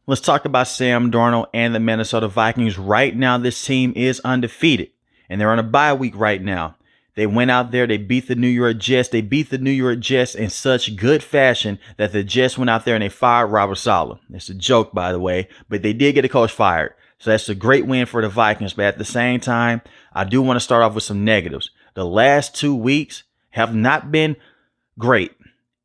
Let's talk about Sam Darnold and the Minnesota Vikings. Right now, this team is undefeated, and they're on a bye week right now. They went out there, they beat the New York Jets. They beat the New York Jets in such good fashion that the Jets went out there and they fired Robert Saleh. It's a joke, by the way, but they did get a coach fired. So that's a great win for the Vikings. But at the same time, I do want to start off with some negatives. The last 2 weeks have not been great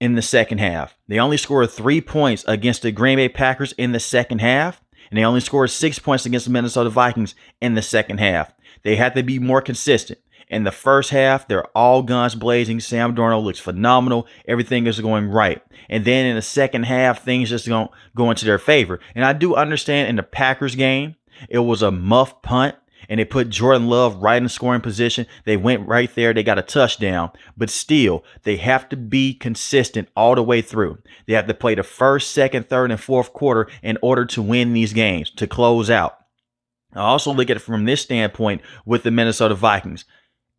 in the second half. They only scored 3 points against the Green Bay Packers in the second half, and they only scored 6 points against the Minnesota Vikings in the second half. They had to be more consistent. In the first half, they're all guns blazing. Sam Darnold looks phenomenal. Everything is going right. And then in the second half, things just don't go into their favor. And I do understand in the Packers game, it was a muff punt, and they put Jordan Love right in scoring position. They went right there. They got a touchdown. But still, they have to be consistent all the way through. They have to play the first, second, third, and fourth quarter in order to win these games, to close out. I also look at it from this standpoint with the Minnesota Vikings.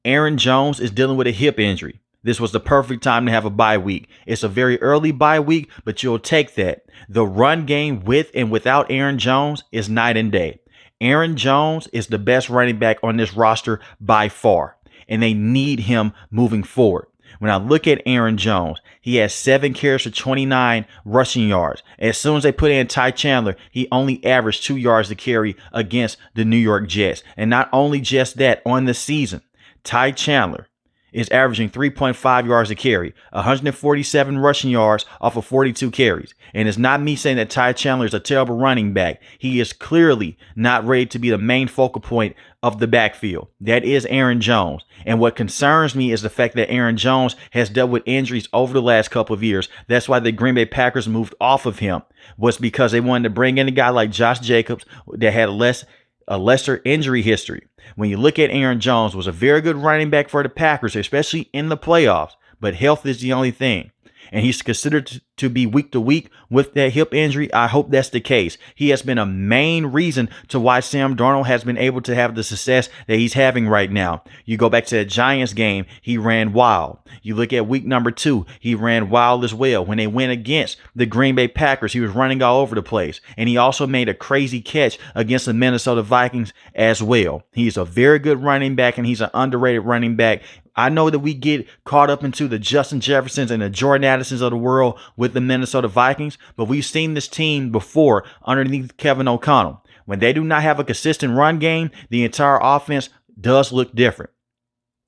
Aaron Jones is dealing with a hip injury. This was the perfect time to have a bye week. It's a very early bye week, but you'll take that. The run game with and without Aaron Jones is night and day. Aaron Jones is the best running back on this roster by far, and they need him moving forward. When I look at Aaron Jones, he has 7 carries for 29 rushing yards. As soon as they put in Ty Chandler, he only averaged 2 yards to carry against the New York Jets. And not only just that, on the season, Ty Chandler is averaging 3.5 yards a carry, 147 rushing yards off of 42 carries. And it's not me saying that Ty Chandler is a terrible running back. He is clearly not ready to be the main focal point of the backfield. That is Aaron Jones. And what concerns me is the fact that Aaron Jones has dealt with injuries over the last couple of years. That's why the Green Bay Packers moved off of him, was because they wanted to bring in a guy like Josh Jacobs that had a lesser injury history. When you look at Aaron Jones, was a very good running back for the Packers, especially in the playoffs, but health is the only thing. And he's considered to be week to week with that hip injury. I hope that's the case. He has been a main reason to why Sam Darnold has been able to have the success that he's having right now. You go back to the Giants game, he ran wild. You look at week number 2, he ran wild as well. When they went against the Green Bay Packers, he was running all over the place. And he also made a crazy catch against the Minnesota Vikings as well. He's a very good running back, and he's an underrated running back. I know that we get caught up into the Justin Jeffersons and the Jordan Addisons of the world with the Minnesota Vikings, but we've seen this team before underneath Kevin O'Connell. When they do not have a consistent run game, the entire offense does look different.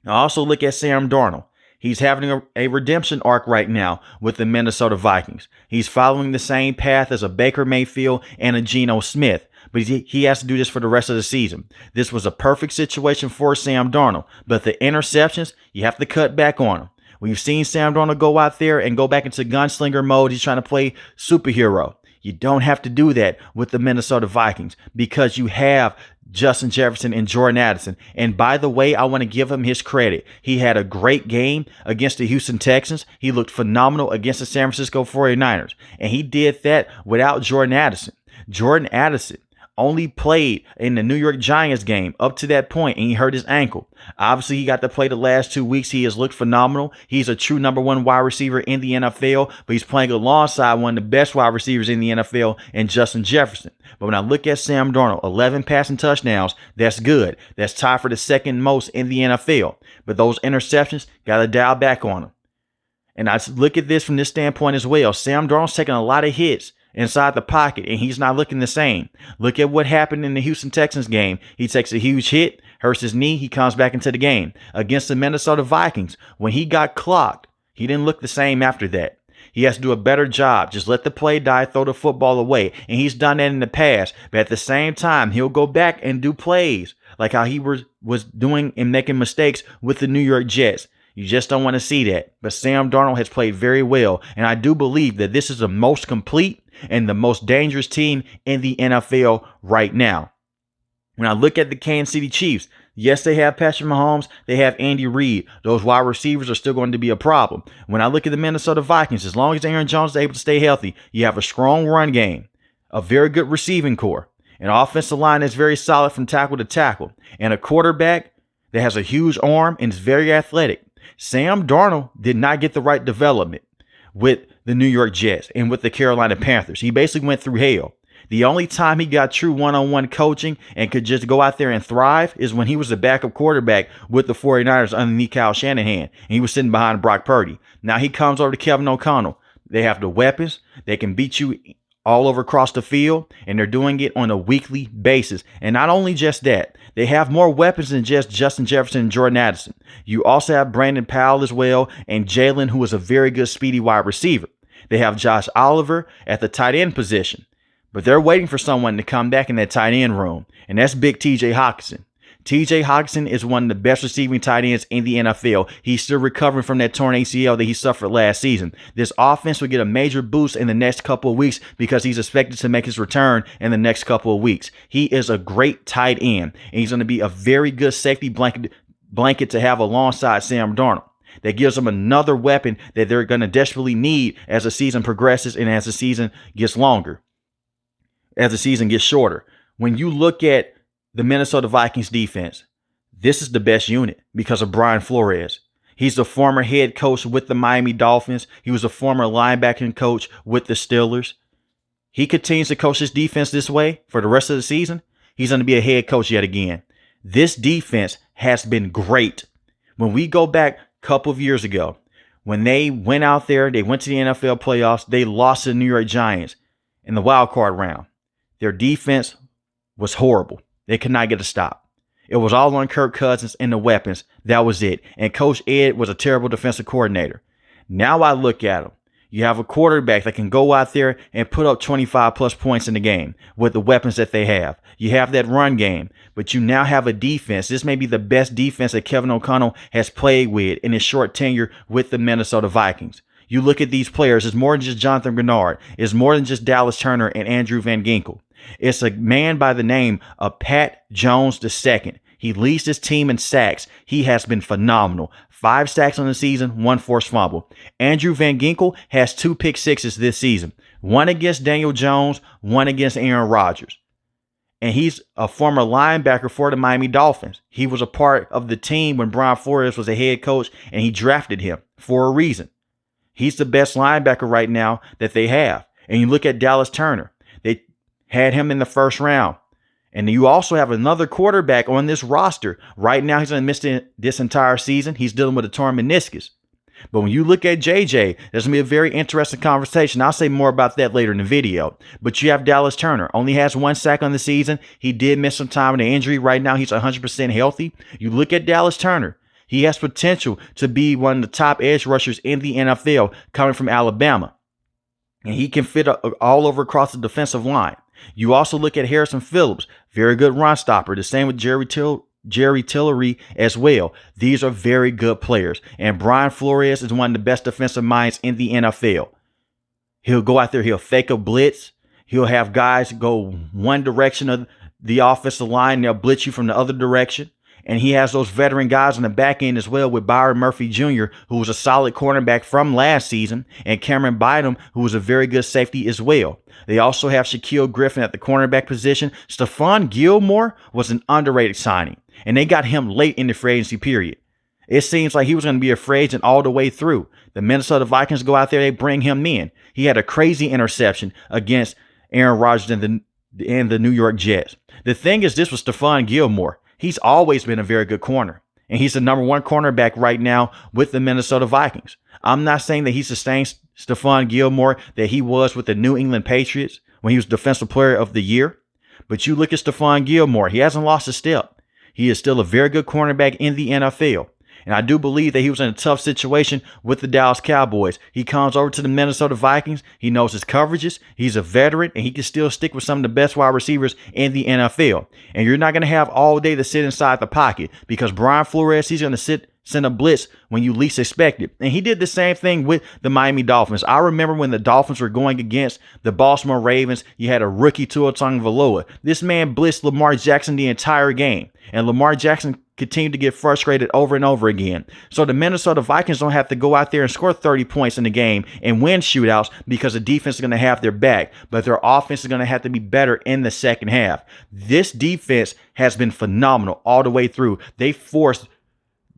I also look at Sam Darnold. He's having a redemption arc right now with the Minnesota Vikings. He's following the same path as a Baker Mayfield and a Geno Smith, but he has to do this for the rest of the season. This was a perfect situation for Sam Darnold, but the interceptions, you have to cut back on them. We've seen Sam Darnold go out there and go back into gunslinger mode. He's trying to play superhero. You don't have to do that with the Minnesota Vikings because you have Justin Jefferson and Jordan Addison. And by the way, I want to give him his credit. He had a great game against the Houston Texans. He looked phenomenal against the San Francisco 49ers. And he did that without Jordan Addison. Jordan Addison only played in the New York Giants game up to that point, and he hurt his ankle. Obviously, he got to play the last 2 weeks. He has looked phenomenal. He's a true number 1 wide receiver in the NFL, but he's playing alongside one of the best wide receivers in the NFL in Justin Jefferson. But when I look at Sam Darnold, 11 passing touchdowns, that's good. That's tied for the second most in the NFL. But those interceptions, got to dial back on them. And I look at this from this standpoint as well. Sam Darnold's taking a lot of hits inside the pocket, and he's not looking the same. Look at what happened in the Houston Texans game. He takes a huge hit, hurts his knee, he comes back into the game. Against the Minnesota Vikings, when he got clocked, he didn't look the same after that. He has to do a better job. Just let the play die, throw the football away. And he's done that in the past. But at the same time, he'll go back and do plays like how he was doing and making mistakes with the New York Jets. You just don't want to see that. But Sam Darnold has played very well. And I do believe that this is the most complete and the most dangerous team in the NFL right now. When I look at the Kansas City Chiefs, yes, they have Patrick Mahomes. They have Andy Reid. Those wide receivers are still going to be a problem. When I look at the Minnesota Vikings, as long as Aaron Jones is able to stay healthy, you have a strong run game, a very good receiving core, an offensive line that's very solid from tackle to tackle, and a quarterback that has a huge arm and is very athletic. Sam Darnold did not get the right development with the New York Jets and with the Carolina Panthers. He basically went through hell. The only time he got true one-on-one coaching and could just go out there and thrive is when he was the backup quarterback with the 49ers underneath Kyle Shanahan, and he was sitting behind Brock Purdy. Now he comes over to Kevin O'Connell. They have the weapons. They can beat you all over across the field, and they're doing it on a weekly basis. And not only just that, they have more weapons than just Justin Jefferson and Jordan Addison. You also have Brandon Powell as well, and Jalen, who is a very good speedy wide receiver. They have Josh Oliver at the tight end position, but they're waiting for someone to come back in that tight end room, and that's big TJ Hockenson. TJ Hockenson is one of the best receiving tight ends in the NFL. He's still recovering from that torn ACL that he suffered last season. This offense will get a major boost in the next couple of weeks because he's expected to make his return in the next couple of weeks. He is a great tight end, and he's going to be a very good safety blanket to have alongside Sam Darnold. That gives them another weapon that they're going to desperately need as the season progresses and as the season gets longer, as the season gets shorter. When you look at the Minnesota Vikings defense, this is the best unit because of Brian Flores. He's the former head coach with the Miami Dolphins. He was a former linebacking coach with the Steelers. He continues to coach his defense this way for the rest of the season. He's going to be a head coach yet again. This defense has been great. When we go back a couple of years ago, when they went out there, they went to the NFL playoffs, they lost to the New York Giants in the wild card round. Their defense was horrible. They could not get a stop. It was all on Kirk Cousins and the weapons. That was it. And Coach Ed was a terrible defensive coordinator. Now I look at him. You have a quarterback that can go out there and put up 25 plus points in the game with the weapons that they have. You have that run game, but you now have a defense. This may be the best defense that Kevin O'Connell has played with in his short tenure with the Minnesota Vikings. You look at these players, it's more than just Jonathan Grenard. It's more than just Dallas Turner and Andrew Van Ginkel. It's a man by the name of Pat Jones II. He leads his team in sacks. He has been phenomenal. 5 sacks on the season, 1 forced fumble. Andrew Van Ginkel has 2 pick sixes this season. 1 against Daniel Jones, 1 against Aaron Rodgers. And he's a former linebacker for the Miami Dolphins. He was a part of the team when Brian Flores was a head coach, and he drafted him for a reason. He's the best linebacker right now that they have. And you look at Dallas Turner. They had him in the first round. And you also have another quarterback on this roster. Right now, he's going to miss this entire season. He's dealing with a torn meniscus. But when you look at JJ, there's going to be a very interesting conversation. I'll say more about that later in the video. But you have Dallas Turner. Only has 1 sack on the season. He did miss some time with an injury. Right now, he's 100% healthy. You look at Dallas Turner. He has potential to be one of the top edge rushers in the NFL coming from Alabama. And he can fit all over across the defensive line. You also look at Harrison Phillips, very good run stopper. The same with Jerry Tillery as well. These are very good players. And Brian Flores is one of the best defensive minds in the NFL. He'll go out there, he'll fake a blitz. He'll have guys go one direction of the offensive line. They'll blitz you from the other direction. And he has those veteran guys on the back end as well with Byron Murphy Jr., who was a solid cornerback from last season, and Cameron Bynum, who was a very good safety as well. They also have Shaquille Griffin at the cornerback position. Stephon Gilmore was an underrated signing, and they got him late in the free agency period. It seems like he was going to be a free agent all the way through. The Minnesota Vikings go out there, they bring him in. He had a crazy interception against Aaron Rodgers and the New York Jets. The thing is, this was Stephon Gilmore. He's always been a very good corner, and he's the #1 cornerback right now with the Minnesota Vikings. I'm not saying that he's the same Stephon Gilmore that he was with the New England Patriots when he was Defensive Player of the Year, but you look at Stephon Gilmore, he hasn't lost a step. He is still a very good cornerback in the NFL. And I do believe that he was in a tough situation with the Dallas Cowboys. He comes over to the Minnesota Vikings. He knows his coverages. He's a veteran, and he can still stick with some of the best wide receivers in the NFL. And you're not going to have all day to sit inside the pocket because Brian Flores, he's going to send a blitz when you least expect it. And he did the same thing with the Miami Dolphins. I remember when the Dolphins were going against the Baltimore Ravens, you had a rookie Tua Tagovailoa. This man blitzed Lamar Jackson the entire game, and Lamar Jackson continued to get frustrated over and over again. So the Minnesota Vikings don't have to go out there and score 30 points in the game and win shootouts because the defense is going to have their back, but their offense is going to have to be better in the second half. This defense has been phenomenal all the way through. They forced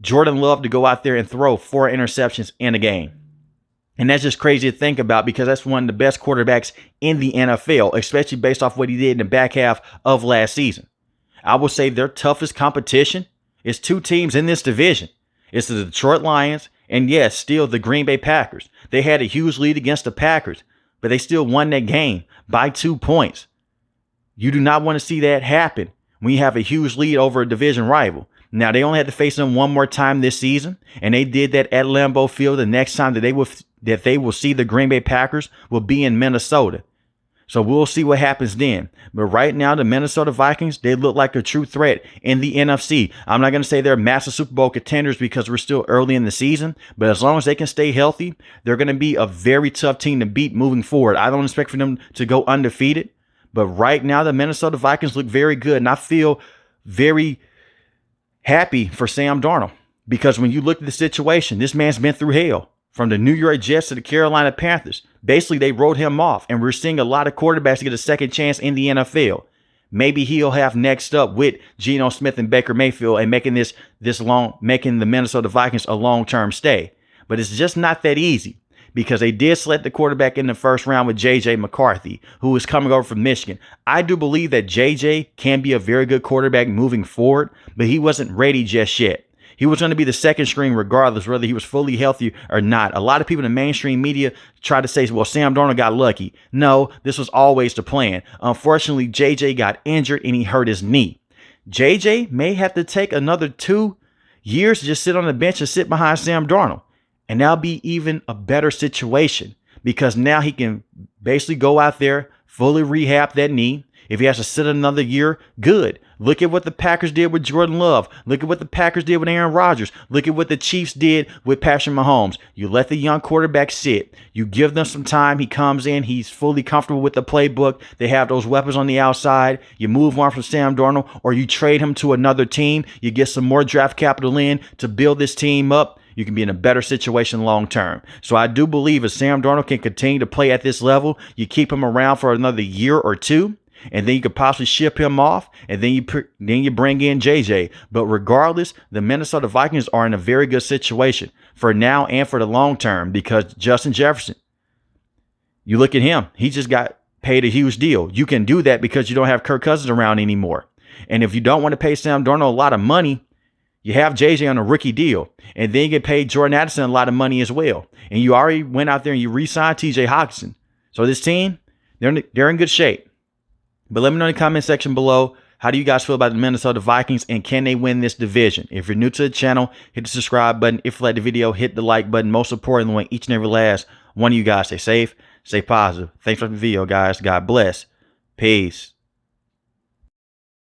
Jordan Love to go out there and throw 4 interceptions in a game. And that's just crazy to think about because that's one of the best quarterbacks in the NFL, especially based off what he did in the back half of last season. I will say their toughest competition is two teams in this division. It's the Detroit Lions and, yes, still the Green Bay Packers. They had a huge lead against the Packers, but they still won that game by 2 points. You do not want to see that happen when you have a huge lead over a division rival. Now, they only had to face them one more time this season, and they did that at Lambeau Field. The next time that they will see the Green Bay Packers will be in Minnesota. So we'll see what happens then. But right now, the Minnesota Vikings, they look like a true threat in the NFC. I'm not going to say they're massive Super Bowl contenders because we're still early in the season. But as long as they can stay healthy, they're going to be a very tough team to beat moving forward. I don't expect for them to go undefeated. But right now, the Minnesota Vikings look very good. And I feel very happy for Sam Darnold. Because when you look at the situation, this man's been through hell. From the New York Jets to the Carolina Panthers. Basically, they wrote him off. And we're seeing a lot of quarterbacks get a second chance in the NFL. Maybe he'll have next up with Geno Smith and Baker Mayfield and making making the Minnesota Vikings a long-term stay. But it's just not that easy. Because they did select the quarterback in the first round with J.J. McCarthy, who is coming over from Michigan. I do believe that J.J. can be a very good quarterback moving forward, but he wasn't ready just yet. He was going to be the second string regardless, whether he was fully healthy or not. A lot of people in the mainstream media try to say, well, Sam Darnold got lucky. No, this was always the plan. Unfortunately, JJ got injured and he hurt his knee. JJ may have to take another 2 years to just sit on the bench and sit behind Sam Darnold. And that'll be even a better situation because now he can basically go out there, fully rehab that knee. If he has to sit another year, good. Look at what the Packers did with Jordan Love. Look at what the Packers did with Aaron Rodgers. Look at what the Chiefs did with Patrick Mahomes. You let the young quarterback sit. You give them some time. He comes in. He's fully comfortable with the playbook. They have those weapons on the outside. You move on from Sam Darnold or you trade him to another team. You get some more draft capital in to build this team up. You can be in a better situation long term. So I do believe if Sam Darnold can continue to play at this level, you keep him around for another year or two. And then you could possibly ship him off, and then you bring in JJ. But regardless, the Minnesota Vikings are in a very good situation for now and for the long term because Justin Jefferson, you look at him, he just got paid a huge deal. You can do that because you don't have Kirk Cousins around anymore. And if you don't want to pay Sam Darnold a lot of money, you have JJ on a rookie deal, and then you get paid Jordan Addison a lot of money as well. And you already went out there and you re-signed TJ Hockenson. So this team, they're in good shape. But let me know in the comment section below, how do you guys feel about the Minnesota Vikings and can they win this division? If you're new to the channel, hit the subscribe button. If you like the video, hit the like button. Most importantly, I want each and every last one of you guys stay safe, stay positive. Thanks for the video, guys. God bless. Peace.